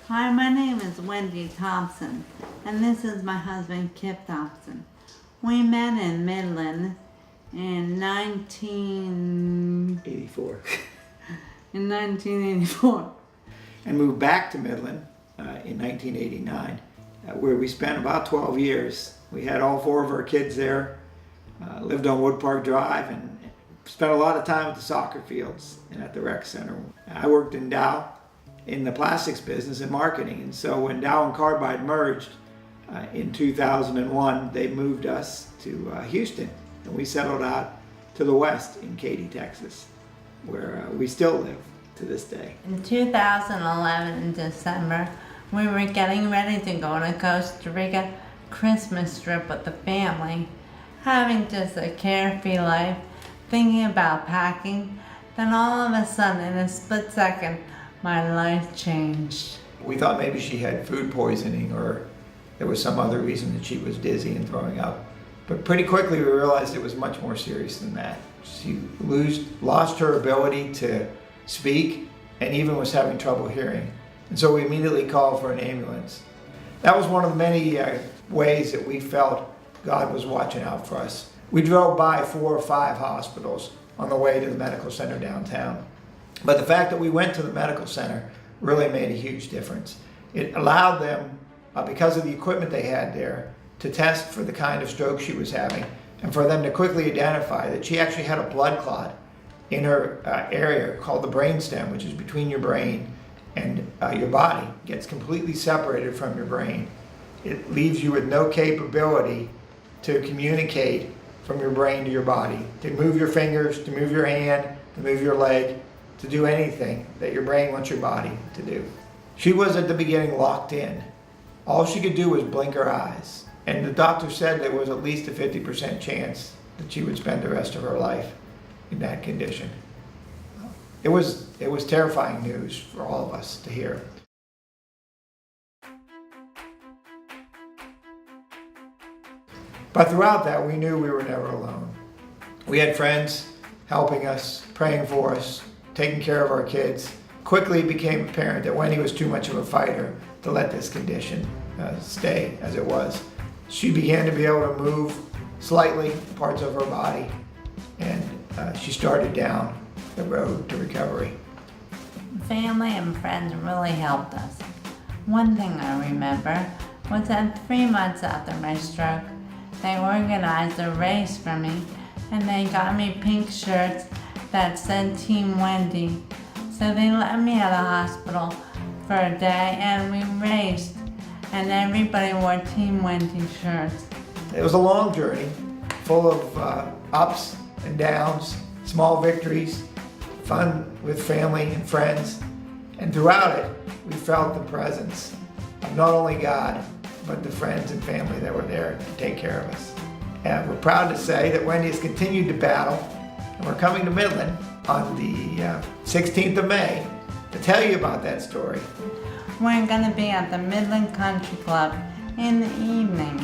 Hi, my name is Wendy Thompson, and this is my husband, Kip Thompson. We met in Midland in 84. 1984. And moved back to Midland in 1989, where we spent about 12 years. We had all 4 of our kids there, lived on Wood Park Drive, and spent a lot of time at the soccer fields and at the rec center. I worked in Dow in the plastics business and marketing, and so when Dow and Carbide merged in 2001, they moved us to Houston, and we settled out to the west in Katy, Texas, where we still live to this day. In 2011, in December, we were getting ready to go on a Costa Rica Christmas trip with the family, having just a carefree life, thinking about packing. Then all of a sudden, in a split second, my life changed. We thought maybe she had food poisoning or there was some other reason that she was dizzy and throwing up. But pretty quickly we realized it was much more serious than that. She lost her ability to speak and even was having trouble hearing. And so we immediately called for an ambulance. That was one of the many ways that we felt God was watching out for us. We drove by 4 or 5 hospitals on the way to the medical center downtown. But the fact that we went to the medical center really made a huge difference. It allowed them, because of the equipment they had there, to test for the kind of stroke she was having and for them to quickly identify that she actually had a blood clot in her area called the brainstem, which is between your brain and your body. It gets completely separated from your brain. It leaves you with no capability to communicate from your brain to your body, to move your fingers, to move your hand, to move your leg, to do anything that your brain wants your body to do. She was at the beginning locked in. All she could do was blink her eyes. And the doctor said there was at least a 50% chance that she would spend the rest of her life in that condition. It was terrifying news for all of us to hear. But throughout that, we knew we were never alone. We had friends helping us, praying for us, taking care of our kids. Quickly it became apparent that Wendy was too much of a fighter to let this condition stay as it was. She began to be able to move slightly parts of her body, and she started down the road to recovery. Family and friends really helped us. One thing I remember was that 3 months after my stroke, they organized a race for me, and they got me pink shirts that said Team Wendy. So they let me out of the hospital for a day, and we raced, and everybody wore Team Wendy shirts. It was a long journey, full of ups and downs, small victories, fun with family and friends. And throughout it, we felt the presence of not only God, but the friends and family that were there to take care of us. And we're proud to say that Wendy has continued to battle, and we're coming to Midland on the 16th of May to tell you about that story. We're going to be at the Midland Country Club in the evening.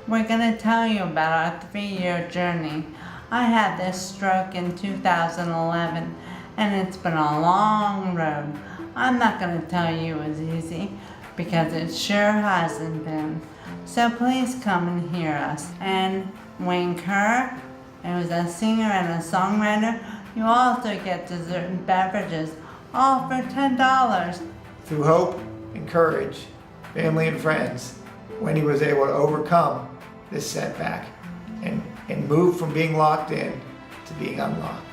We're going to tell you about our 3-year journey. I had this stroke in 2011, and it's been a long road. I'm not going to tell you it was easy, because it sure hasn't been. So please come and hear us. And Wayne Kerr, who's a singer and a songwriter, you also get dessert and beverages, all for $10. Through hope and courage, family and friends, Wendy was able to overcome this setback and move from being locked in to being unlocked.